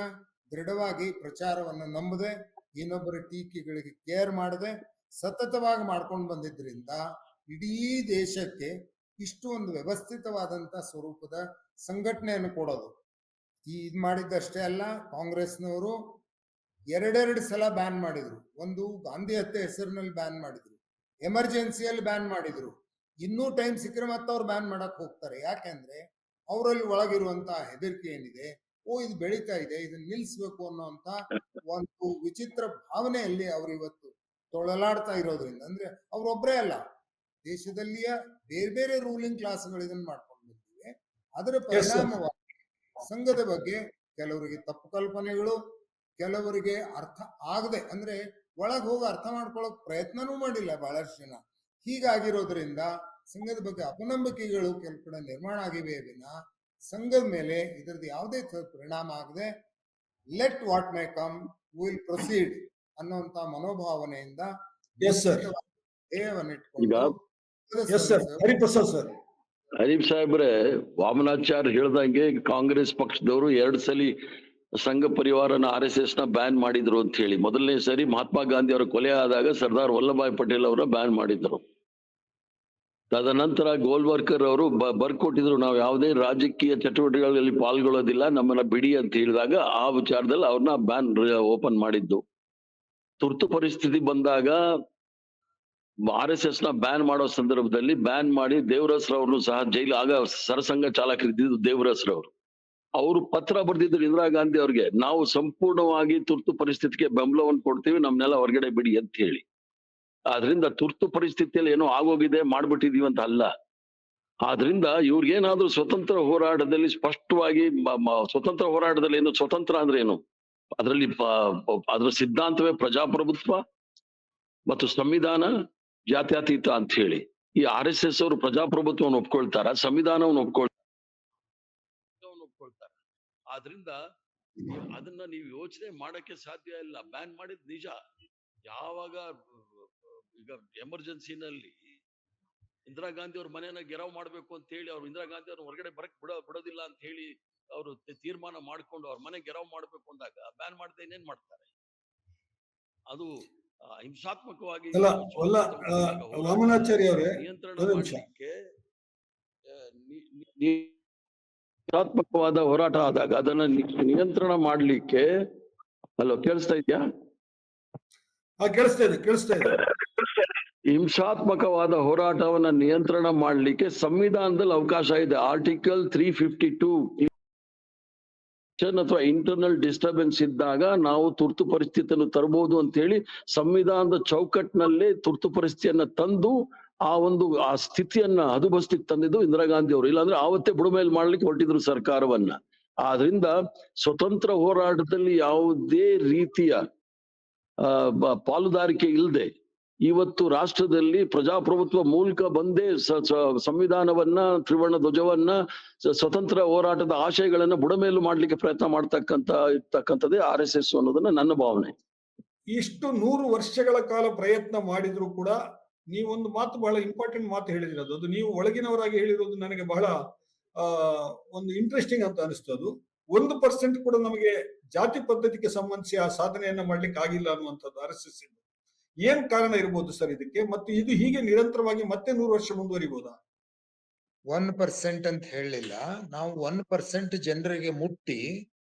ದೃಢವಾಗಿ ಪ್ರಚಾರವನ್ನ ನಂಬದೆ, ಇನ್ನೊಬ್ಬರ ಟೀಕೆಗಳಿಗೆ ಕೇರ್ ಮಾಡದೆ ಸತತವಾಗಿ ಮಾಡ್ಕೊಂಡು ಬಂದಿದ್ರಿಂದ ಇಡೀ ದೇಶಕ್ಕೆ ಇಷ್ಟು ಒಂದು ವ್ಯವಸ್ಥಿತವಾದಂತ ಸ್ವರೂಪದ ಸಂಘಟನೆಯನ್ನು ಕೊಡೋದು. ಇದು ಮಾಡಿದ್ದಷ್ಟೇ ಅಲ್ಲ, ಕಾಂಗ್ರೆಸ್ನವರು 2 ಸಲ ಬ್ಯಾನ್ ಮಾಡಿದ್ರು. ಒಂದು ಗಾಂಧಿ ಹತ್ಯೆ ಹೆಸರಿನಲ್ಲಿ ಬ್ಯಾನ್ ಮಾಡಿದ್ರು, ಎಮರ್ಜೆನ್ಸಿಯಲ್ಲಿ ಬ್ಯಾನ್ ಮಾಡಿದ್ರು. ಇನ್ನೂ ಟೈಮ್ ಸಿಕ್ಕರೆ ಮತ್ತೆ ಅವ್ರು ಬ್ಯಾನ್ ಮಾಡಕ್ ಹೋಗ್ತಾರೆ. ಯಾಕೆಂದ್ರೆ ಅವರಲ್ಲಿ ಒಳಗಿರುವಂತಹ ಹೆದರಿಕೆ ಏನಿದೆ, ಇದು ಬೆಳೀತಾ ಇದೆ, ಇದನ್ನ ನಿಲ್ಲಿಸ್ಬೇಕು ಅನ್ನೋಂತ ಒಂದು ವಿಚಿತ್ರ ಭಾವನೆಯಲ್ಲಿ ಅವರು ಇವತ್ತು ತೊಳಲಾಡ್ತಾ ಇರೋದ್ರಿಂದ, ಅಂದ್ರೆ ಅವ್ರೊಬ್ಬರೇ ಅಲ್ಲ, ದೇಶದಲ್ಲಿಯ ಬೇರೆ ಬೇರೆ ರೂಲಿಂಗ್ ಕ್ಲಾಸ್ಗಳು ಇದನ್ನ ಮಾಡ್ಕೊಂಡು ಬಂದಿವೆ. ಅದರ ಪರಿಣಾಮವಾಗಿ ಸಂಘದ ಬಗ್ಗೆ ಕೆಲವರಿಗೆ ತಪ್ಪು ಕಲ್ಪನೆಗಳು, ಕೆಲವರಿಗೆ ಅರ್ಥ ಆಗದೆ, ಅಂದ್ರೆ ಒಳಗೆ ಹೋಗಿ ಅರ್ಥ ಮಾಡ್ಕೊಳ್ಳೋಕ್ ಪ್ರಯತ್ನನೂ ಮಾಡಿಲ್ಲ ಬಹಳಷ್ಟು ಜನ. ಹೀಗಾಗಿರೋದ್ರಿಂದ ಸಂಘದ ಬಗ್ಗೆ ಅಪನಂಬಿಕೆಗಳು ಕೆಲವು ಕಡೆ ನಿರ್ಮಾಣ ಆಗಿವೆ ವಿನ ಸಂಘದ ಮೇಲೆ ಇದರದ್ದು ಯಾವುದೇ ಪರಿಣಾಮ ಆಗದೆ let what may come will proceed ಅನ್ನುವಂತ ಮನೋಭಾವನೆಯಿಂದ ಹರೀಫ್ ಸಾಹೇಬ್ರೆ, ವಾಮನಾಚಾರ್ಯ ಹೇಳ್ದಂಗೆ ಕಾಂಗ್ರೆಸ್ ಪಕ್ಷದವರು 2 ಸಲ ಸಂಘ ಪರಿವಾರನ RSS ನ ಬ್ಯಾನ್ ಮಾಡಿದ್ರು ಅಂತ ಹೇಳಿ. ಮೊದಲನೇ ಸರಿ ಮಹಾತ್ಮ ಗಾಂಧಿ ಅವರ ಕೊಲೆ ಆದಾಗ ಸರ್ದಾರ್ ವಲ್ಲಭಾಯ್ ಪಟೇಲ್ ಅವರ ಬ್ಯಾನ್ ಮಾಡಿದ್ರು. ತದನಂತರ ಗೋಲ್ವರ್ಕರ್ ಅವರು ಬರ್ಕೊಟ್ಟಿದ್ರು, ನಾವು ಯಾವುದೇ ರಾಜಕೀಯ ಚಟುವಟಿಕೆಗಳಲ್ಲಿ ಪಾಲ್ಗೊಳ್ಳೋದಿಲ್ಲ, ನಮ್ಮನ್ನ ಬಿಡಿ ಅಂತ ಹೇಳಿದಾಗ ಆ ವಿಚಾರದಲ್ಲಿ ಅವ್ರನ್ನ ಬ್ಯಾನ್ ಓಪನ್ ಮಾಡಿದ್ದು. ತುರ್ತು ಪರಿಸ್ಥಿತಿ ಬಂದಾಗ RSS ನ ಬ್ಯಾನ್ ಮಾಡೋ ಸಂದರ್ಭದಲ್ಲಿ ಬ್ಯಾನ್ ಮಾಡಿ ದೇವರಸ್ರವ್ರನ್ನು ಸಹ ಜೈಲು, ಆಗ ಸರಸಂಘ ಚಾಲಕರಿದ್ದು ದೇವರಸ್ರವ್ರು, ಅವರು ಪತ್ರ ಬರೆದಿದ್ರು ಇಂದಿರಾ ಗಾಂಧಿ ಅವ್ರಿಗೆ, ನಾವು ಸಂಪೂರ್ಣವಾಗಿ ತುರ್ತು ಪರಿಸ್ಥಿತಿಗೆ ಬೆಂಬಲವನ್ನು ಕೊಡ್ತೀವಿ, ನಮ್ನೆಲ್ಲ ಹೊರಗಡೆ ಬಿಡಿ ಅಂತ ಹೇಳಿ. ಆದ್ರಿಂದ ತುರ್ತು ಪರಿಸ್ಥಿತಿಯಲ್ಲಿ ಏನೋ ಆಗೋಗಿದೆ ಮಾಡ್ಬಿಟ್ಟಿದೀವಿ ಅಂತ ಅಲ್ಲ. ಆದ್ರಿಂದ ಇವ್ರಿಗೇನಾದ್ರೂ ಸ್ವತಂತ್ರ ಹೋರಾಟದಲ್ಲಿ ಸ್ಪಷ್ಟವಾಗಿ, ಸ್ವತಂತ್ರ ಹೋರಾಟದಲ್ಲಿ ಏನು ಸ್ವತಂತ್ರ ಅಂದ್ರೆ ಏನು, ಅದರಲ್ಲಿ ಅದ್ರ ಸಿದ್ಧಾಂತವೇ ಪ್ರಜಾಪ್ರಭುತ್ವ ಮತ್ತು ಸಂವಿಧಾನ, ಜಾತ್ಯತೀತ ಅಂತ ಹೇಳಿ. ಈ RSS ಅವರು ಪ್ರಜಾಪ್ರಭುತ್ವವನ್ನು ಒಪ್ಕೊಳ್ತಾರ, ಸಂವಿಧಾನವನ್ನು ಒಪ್ಕೊಳ್ತಾರ. ಆದ್ರಿಂದ ಅದನ್ನ ನೀವು ಯೋಚನೆ ಮಾಡಕ್ಕೆ ಸಾಧ್ಯ ಇಲ್ಲ. ಬ್ಯಾನ್ ಮಾಡಿದ್ ನಿಜ. ಯಾವಾಗ ಈಗ ಎಮರ್ಜೆನ್ಸಿನಲ್ಲಿ ಇಂದಿರಾ ಗಾಂಧಿ ಅವ್ರ ಮನೆಯನ್ನ ಗೆರವ್ ಮಾಡ್ಬೇಕು ಅಂತ ಹೇಳಿ ಅವ್ರು ಇಂದಿರಾ ಗಾಂಧಿ ಅವ್ರ ಹೊರಗಡೆ ಬಿಡೋದಿಲ್ಲ ಅಂತ ಹೇಳಿ ಅವರು ತೀರ್ಮಾನ ಮಾಡ್ಕೊಂಡು ಅವ್ರ ಮನೆ ಗೆರವ್ ಮಾಡ್ಬೇಕು ಅಂದಾಗ ಬ್ಯಾನ್ ಮಾಡದೆ ಇನ್ನೇನ್ ಮಾಡ್ತಾರೆ? ಅದು ಹಿಂಸಾತ್ಮಕವಾಗಿ ಅಲ್ಲ ಅಲ್ಲ ವಾಮನಾಚಾರ್ಯ ಅವರೇ, ನಿಯಂತ್ರಣ ಒಂದು ನಿಮಿಷ. ಮಾಡಲಿಕ್ಕೆ ಹಿಂಸಾತ್ಮಕವಾದ ಹೋರಾಟ ಆದಾಗ ಅದನ್ನ ನಿಯಂತ್ರಣ ಮಾಡ್ಲಿಕ್ಕೆ ಹಲೋ ಕೇಳಿಸ್ತಾ ಇದ್ಯಾ? ಕೇಳಿಸ್ತಾ ಇದೆ. ಹಿಂಸಾತ್ಮಕವಾದ ಹೋರಾಟವನ್ನ ನಿಯಂತ್ರಣ ಮಾಡಲಿಕ್ಕೆ ಸಂವಿಧಾನದಲ್ಲಿ ಅವಕಾಶ ಇದೆ. ಆರ್ಟಿಕಲ್ 352 ಅಥವಾ ಇಂಟರ್ನಲ್ ಡಿಸ್ಟರ್ಬೆನ್ಸ್ ಇದ್ದಾಗ ನಾವು ತುರ್ತು ಪರಿಸ್ಥಿತಿಯನ್ನು ತರಬಹುದು ಅಂತ ಹೇಳಿ ಸಂವಿಧಾನದ ಚೌಕಟ್ಟಿನಲ್ಲೇ ತುರ್ತು ಪರಿಸ್ಥಿತಿಯನ್ನ ತಂದು ಆ ಸ್ಥಿತಿಯನ್ನ ಹದುಬಸ್ತಿಗೆ ತಂದಿದ್ದು ಇಂದಿರಾ ಗಾಂಧಿ ಅವರು. ಇಲ್ಲಾಂದ್ರೆ ಆವತ್ತೇ ಬುಡಮೇಲ್ ಮಾಡ್ಲಿಕ್ಕೆ ಹೊರಟಿದ್ರು ಸರ್ಕಾರವನ್ನ. ಆದ್ರಿಂದ ಸ್ವತಂತ್ರ ಹೋರಾಟದಲ್ಲಿ ಯಾವುದೇ ರೀತಿಯ ಪಾಲುದಾರಿಕೆ ಇಲ್ಲದೆ ಇವತ್ತು ರಾಷ್ಟ್ರದಲ್ಲಿ ಪ್ರಜಾಪ್ರಭುತ್ವ ಮೂಲಕ ಬಂದೇ ಸಂವಿಧಾನವನ್ನ, ತ್ರಿವರ್ಣ ಧ್ವಜವನ್ನ, ಸ್ವತಂತ್ರ ಹೋರಾಟದ ಆಶಯಗಳನ್ನ ಬುಡಮೇಲು ಮಾಡ್ಲಿಕ್ಕೆ ಪ್ರಯತ್ನ ಇರ್ತಕ್ಕಂಥದ್ದೇ RSS ಅನ್ನೋದನ್ನ ನನ್ನ ಭಾವನೆ. ಇಷ್ಟು 100 ವರ್ಷಗಳ ಕಾಲ ಪ್ರಯತ್ನ ಮಾಡಿದ್ರು ಕೂಡ ನೀವೊಂದು ಮಾತು, ಬಹಳ ಇಂಪಾರ್ಟೆಂಟ್ ಮಾತು ಹೇಳಿದಿರೋದು, ಅದು ನೀವು ಒಳಗಿನವರಾಗಿ ಹೇಳಿರೋದು ನನಗೆ ಬಹಳ ಒಂದು ಇಂಟ್ರೆಸ್ಟಿಂಗ್ ಅಂತ ಅನಿಸ್ತದು. 1% ಕೂಡ ನಮಗೆ ಜಾತಿ ಪದ್ಧತಿಗೆ ಸಂಬಂಧಿಸಿ ಆ ಸಾಧನೆಯನ್ನ ಮಾಡ್ಲಿಕ್ಕೆ ಆಗಿಲ್ಲ ಅನ್ನುವಂಥದ್ದು RSS ಇಂದ. ಏನ್ ಕಾರಣ ಇರ್ಬೋದು ಸರ್ ಇದಕ್ಕೆ? ಮತ್ತು ಇದು ಹೀಗೆ ನಿರಂತರವಾಗಿ ಮತ್ತೆ 100 ವರ್ಷ ಮುಂದುವರಿಬಹುದಾ? 1% ಅಂತ ಹೇಳಲಿಲ್ಲ ನಾವು. 1% ಜನರಿಗೆ ಮುಟ್ಟಿ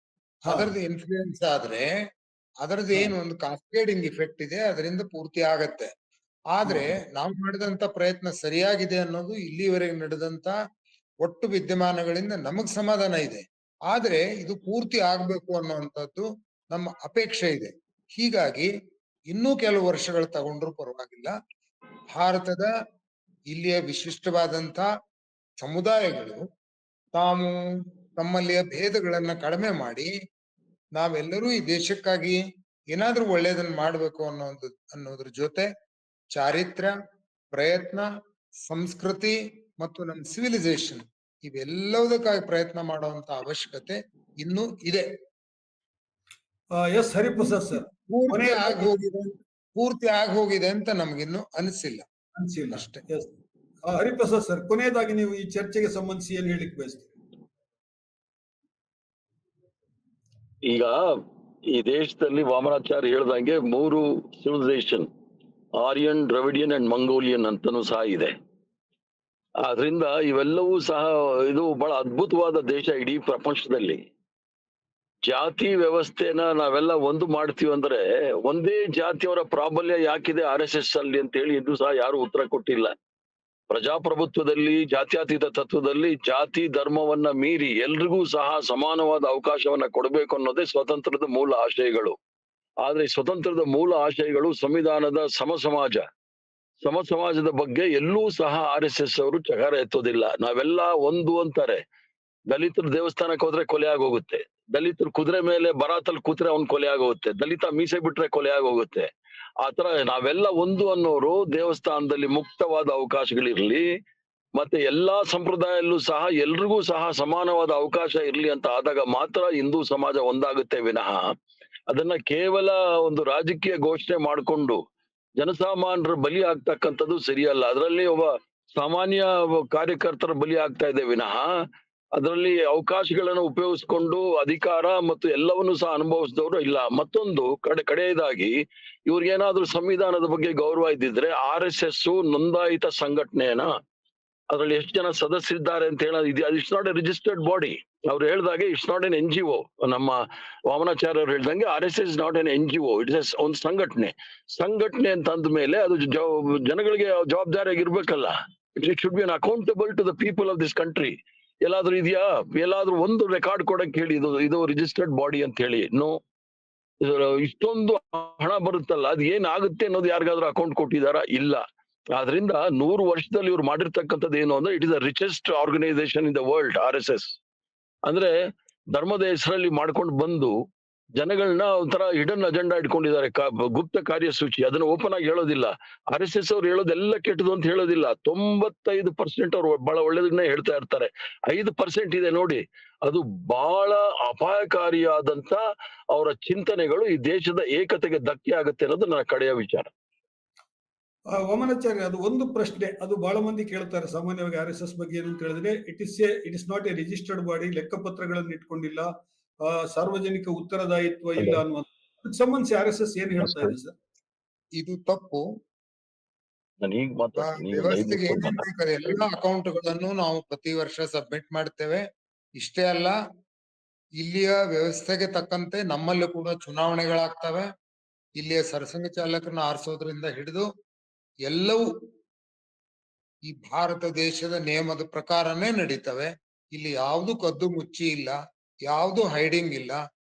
ಅದರದ್ದು ಇನ್ಫ್ಲೂಯೆನ್ಸ್ ಆದ್ರೆ ಅದರದ್ದು ಏನು ಒಂದು ಕಾಸ್ಕೇಡಿಂಗ್ ಇಫೆಕ್ಟ್ ಇದೆ, ಅದರಿಂದ ಪೂರ್ತಿ ಆಗತ್ತೆ. ಆದ್ರೆ ನಾವು ಮಾಡಿದಂತ ಪ್ರಯತ್ನ ಸರಿಯಾಗಿದೆ ಅನ್ನೋದು ಇಲ್ಲಿವರೆಗೆ ನಡೆದಂತ ಒಟ್ಟು ವಿದ್ಯಮಾನಗಳಿಂದ ನಮಗ್ ಸಮಾಧಾನ ಇದೆ. ಆದ್ರೆ ಇದು ಪೂರ್ತಿ ಆಗ್ಬೇಕು ಅನ್ನುವಂಥದ್ದು ನಮ್ಮ ಅಪೇಕ್ಷೆ ಇದೆ. ಹೀಗಾಗಿ ಇನ್ನೂ ಕೆಲವು ವರ್ಷಗಳು ತಗೊಂಡ್ರು ಪರವಾಗಿಲ್ಲ. ಭಾರತದ ಇಲ್ಲಿಯ ವಿಶಿಷ್ಟವಾದಂತ ಸಮುದಾಯಗಳು ತಮ್ಮಲ್ಲಿಯ ಭೇದಗಳನ್ನ ಕಡಿಮೆ ಮಾಡಿ ನಾವೆಲ್ಲರೂ ಈ ದೇಶಕ್ಕಾಗಿ ಏನಾದ್ರೂ ಒಳ್ಳೇದನ್ನ ಮಾಡ್ಬೇಕು ಅನ್ನೋದ್ರ ಜೊತೆ ಚಾರಿತ್ರ್ಯ, ಪ್ರಯತ್ನ, ಸಂಸ್ಕೃತಿ ಮತ್ತು ನಮ್ಮ ಸಿವಿಲೈಸೇಷನ್ ಇವೆಲ್ಲದಕ್ಕಾಗಿ ಪ್ರಯತ್ನ ಮಾಡುವಂತ ಅವಶ್ಯಕತೆ ಇನ್ನೂ ಇದೆ. ಎಸ್ ಹರಿಪ್ರಸಾದ್ ಸರ್, ಪೂರ್ತಿ ಆಗಿ ಹೋಗಿದೆ ಅಂತ ನಮ್ಗಿನ್ನು ಅನಿಸಿಲ್ಲ ಅಷ್ಟೇ. ಹರಿಪ್ರಸಾದ್ ಸರ್, ಕೊನೆಯದಾಗಿ ನೀವು ಈ ಚರ್ಚೆಗೆ ಸಂಬಂಧಿಸಿ ಏನ್ ಹೇಳಿಕ್ ಬಯಸ್ತೀರಿ? ಈಗ ಈ ದೇಶದಲ್ಲಿ ವಾಮನಾಚಾರ್ಯ ಹೇಳ್ದಂಗೆ 3 ಸಿವಿಲೈಸೇಷನ್, ಆರ್ಯನ್, ದ್ರವಿಡಿಯನ್ ಅಂಡ್ ಮಂಗೋಲಿಯನ್ ಅಂತನೂ ಸಹ ಇದೆ. ಆದ್ರಿಂದ ಇವೆಲ್ಲವೂ ಸಹ ಇದು ಬಹಳ ಅದ್ಭುತವಾದ ದೇಶ ಇಡೀ ಪ್ರಪಂಚದಲ್ಲಿ. ಜಾತಿ ವ್ಯವಸ್ಥೆನ ನಾವೆಲ್ಲ ಒಂದು ಮಾಡ್ತೀವಿ ಅಂದ್ರೆ ಒಂದೇ ಜಾತಿಯವರ ಪ್ರಾಬಲ್ಯ ಯಾಕಿದೆ RSS ಅಲ್ಲಿ ಅಂತ ಹೇಳಿ ಇದು ಸಹ ಯಾರು ಉತ್ತರ ಕೊಟ್ಟಿಲ್ಲ. ಪ್ರಜಾಪ್ರಭುತ್ವದಲ್ಲಿ, ಜಾತ್ಯತೀತ ತತ್ವದಲ್ಲಿ ಜಾತಿ ಧರ್ಮವನ್ನ ಮೀರಿ ಎಲ್ರಿಗೂ ಸಹ ಸಮಾನವಾದ ಅವಕಾಶವನ್ನ ಕೊಡಬೇಕು ಅನ್ನೋದೇ ಸ್ವತಂತ್ರದ ಮೂಲ ಆಶಯಗಳು. ಆದ್ರೆ ಸ್ವತಂತ್ರದ ಮೂಲ ಆಶಯಗಳು ಸಂವಿಧಾನದ ಸಮಾಜದ ಬಗ್ಗೆ ಎಲ್ಲೂ ಸಹ RSS ಅವರು ಚಕಾರ ಎತ್ತೋದಿಲ್ಲ. ನಾವೆಲ್ಲ ಒಂದು ಅಂತಾರೆ. ದಲಿತರು ದೇವಸ್ಥಾನಕ್ಕೆ ಹೋದ್ರೆ ಕೊಲೆ ಆಗೋಗುತ್ತೆ, ದಲಿತರು ಕುದುರೆ ಮೇಲೆ ಬರಾತಲ್ಲಿ ಕೂತ್ರೆ ಅವ್ನ್ ಕೊಲೆ ಆಗೋಗುತ್ತೆ, ದಲಿತ ಮೀಸೆ ಬಿಟ್ರೆ ಕೊಲೆ ಆಗೋಗುತ್ತೆ. ಆತರ ನಾವೆಲ್ಲ ಒಂದು ಅನ್ನೋರು ದೇವಸ್ಥಾನದಲ್ಲಿ ಮುಕ್ತವಾದ ಅವಕಾಶಗಳಿರ್ಲಿ, ಮತ್ತೆ ಎಲ್ಲಾ ಸಂಪ್ರದಾಯಲ್ಲೂ ಸಹ ಎಲ್ರಿಗೂ ಸಹ ಸಮಾನವಾದ ಅವಕಾಶ ಇರ್ಲಿ ಅಂತ ಆದಾಗ ಮಾತ್ರ ಹಿಂದೂ ಸಮಾಜ ಒಂದಾಗುತ್ತೆ ವಿನಃ ಅದನ್ನ ಕೇವಲ ಒಂದು ರಾಜಕೀಯ ಘೋಷಣೆ ಮಾಡಿಕೊಂಡು ಜನಸಾಮಾನ್ಯರ ಬಲಿ ಆಗ್ತಕ್ಕಂಥದ್ದು ಸರಿಯಲ್ಲ. ಅದರಲ್ಲಿ ಒಬ್ಬ ಸಾಮಾನ್ಯ ಕಾರ್ಯಕರ್ತರ ಬಲಿ ಆಗ್ತಾ ಇದೆ ವಿನಃ ಅದರಲ್ಲಿ ಅವಕಾಶಗಳನ್ನು ಉಪಯೋಗಿಸ್ಕೊಂಡು ಅಧಿಕಾರ ಮತ್ತು ಎಲ್ಲವನ್ನೂ ಸಹ ಅನುಭವಿಸಿದವರು ಇಲ್ಲ. ಮತ್ತೊಂದು ಕಡೆಯದಾಗಿ ಇವ್ರಿಗೇನಾದ್ರೂ ಸಂವಿಧಾನದ ಬಗ್ಗೆ ಗೌರವ ಇದ್ದಿದ್ರೆ RSS ನೋಂದಾಯಿತ ಸಂಘಟನೆಯನ್ನ ಅದ್ರಲ್ಲಿ ಎಷ್ಟು ಜನ ಸದಸ್ಯರಿದ್ದಾರೆ ಅಂತ ಹೇಳೋದು it's not A registered body. ಅವ್ರು ಹೇಳ್ದಾಗೆ ಇಟ್ಸ್ ನಾಟ್ ಎನ್ NGO. ನಮ್ಮ ವಾಮನಾಚಾರ್ಯ ಅವ್ರು ಹೇಳ್ದಂಗೆ RSS is not an NGO, it's ಒಂದು ಸಂಘಟನೆ ಅಂತ ಅಂದ ಮೇಲೆ ಅದು ಜನಗಳಿಗೆ ಜವಾಬ್ದಾರಿಯಾಗಿರ್ಬೇಕಲ್ಲ. It should be an accountable to the people of this country. ಎಲ್ಲಾದ್ರೂ ಇದೆಯಾ? ಎಲ್ಲಾದ್ರೂ ಒಂದು ರೆಕಾರ್ಡ್ ಕೊಡಕ್ ಹೇಳಿ ಇದು ರಿಜಿಸ್ಟರ್ಡ್ ಬಾಡಿ ಅಂತ ಹೇಳಿ. ನೋ, ಇಷ್ಟೊಂದು ಹಣ ಬರುತ್ತಲ್ಲ, ಅದು ಏನಾಗುತ್ತೆ ಅನ್ನೋದು ಯಾರಿಗಾದ್ರೂ ಅಕೌಂಟ್ ಕೊಟ್ಟಿದಾರಾ? ಇಲ್ಲ. ಆದ್ರಿಂದ 100 ವರ್ಷದಲ್ಲಿ ಇವ್ರು ಮಾಡಿರ್ತಕ್ಕಂಥದ್ದು ಏನು ಅಂದ್ರೆ it is the richest organisation in the world. RSS ಅಂದ್ರೆ ಧರ್ಮದ ಹೆಸರಲ್ಲಿ ಮಾಡ್ಕೊಂಡು ಬಂದು ಜನಗಳನ್ನ ಒಂಥರ ಹಿಡನ್ ಅಜೆಂಡಾ ಇಟ್ಕೊಂಡಿದ್ದಾರೆ, ಗುಪ್ತ ಕಾರ್ಯಸೂಚಿ. ಅದನ್ನ ಓಪನ್ ಆಗಿ ಹೇಳೋದಿಲ್ಲ. RSS ಅವ್ರು ಹೇಳೋದೆಲ್ಲ ಕೆಟ್ಟದು ಅಂತ ಹೇಳೋದಿಲ್ಲ. 95% ಅವ್ರು ಬಹಳ ಒಳ್ಳೇದನ್ನೇ ಹೇಳ್ತಾ ಇರ್ತಾರೆ. 5% ಇದೆ ನೋಡಿ, ಅದು ಬಹಳ ಅಪಾಯಕಾರಿಯಾದಂತ ಅವರ ಚಿಂತನೆಗಳು ಈ ದೇಶದ ಏಕತೆಗೆ ಧಕ್ಕೆ ಆಗುತ್ತೆ ಅನ್ನೋದು ನನ್ನ ಕಡೆಯ ವಿಚಾರ. ವಾಮನಾಚಾರ್ಯ, ಅದು ಒಂದು ಪ್ರಶ್ನೆ, ಅದು ಬಹಳ ಮಂದಿ ಕೇಳ್ತಾರೆ ಸಾಮಾನ್ಯವಾಗಿ RSS ಬಗ್ಗೆ ಏನು ಅಂತ ಹೇಳಿದ್ರೆ, it is not A registered body, ಲೆಕ್ಕಪತ್ರಗಳನ್ನು ಇಟ್ಕೊಂಡಿಲ್ಲ, ಸಾರ್ವಜನಿಕ ಉತ್ತರದಾಯಿತ್ವ ಇಲ್ಲ ಅನ್ನುವಂಥ. ಅದಕ್ಕೆ ಸಂಬಂಧಿಸಿ RSS ಏನ್ ಹೇಳ್ತಾ ಇದೆ ಸರ್? ಇದು ತಪ್ಪು. ನಾನು ಈಗ ಮಾತಾಡ್ತೀನಿ, ಈಗ ಒಂದು 5 ವ್ಯವಸ್ಥೆಗೆ ನಿಮಿಷ ಏನೇನ್ ಬೇಕಾದ್ರೆ ಎಲ್ಲಾ ಅಕೌಂಟ್ಗಳನ್ನು ನಾವು ಪ್ರತಿ ವರ್ಷ ಸಬ್ಮಿಟ್ ಮಾಡ್ತೇವೆ. ಇಷ್ಟೇ ಅಲ್ಲ, ಇಲ್ಲಿಯ ವ್ಯವಸ್ಥೆಗೆ ತಕ್ಕಂತೆ ನಮ್ಮಲ್ಲೂ ಕೂಡ ಚುನಾವಣೆಗಳಾಗ್ತವೆ. ಇಲ್ಲಿಯ ಸರಸಂಘ ಚಾಲಕರನ್ನ ಆರಿಸೋದ್ರಿಂದ ಹಿಡಿದು ಎಲ್ಲವೂ ಈ ಭಾರತ ದೇಶದ ನಿಯಮದ ಪ್ರಕಾರನೇ ನಡೀತವೆ. ಇಲ್ಲಿ ಯಾವುದು ಕದ್ದು ಮುಚ್ಚಿ ಇಲ್ಲ, ಯಾವುದು ಹೈಡಿಂಗ್ ಇಲ್ಲ,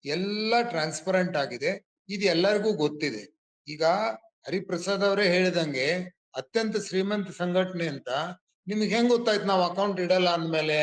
ಎಲ್ಲ ಟ್ರಾನ್ಸ್ಪರೆಂಟ್ ಆಗಿದೆ. ಇದು ಎಲ್ಲರಿಗೂ ಗೊತ್ತಿದೆ. ಈಗ ಹರಿಪ್ರಸಾದ್ ಅವರೇ ಹೇಳಿದಂಗೆ ಅತ್ಯಂತ ಶ್ರೀಮಂತ ಸಂಘಟನೆ ಅಂತ ನಿಮ್ಗೆ ಹೆಂಗ್ ಗೊತ್ತಾಯ್ತು ನಾವು ಅಕೌಂಟ್ ಇಡಲ್ಲ ಅಂದ್ಮೇಲೆ?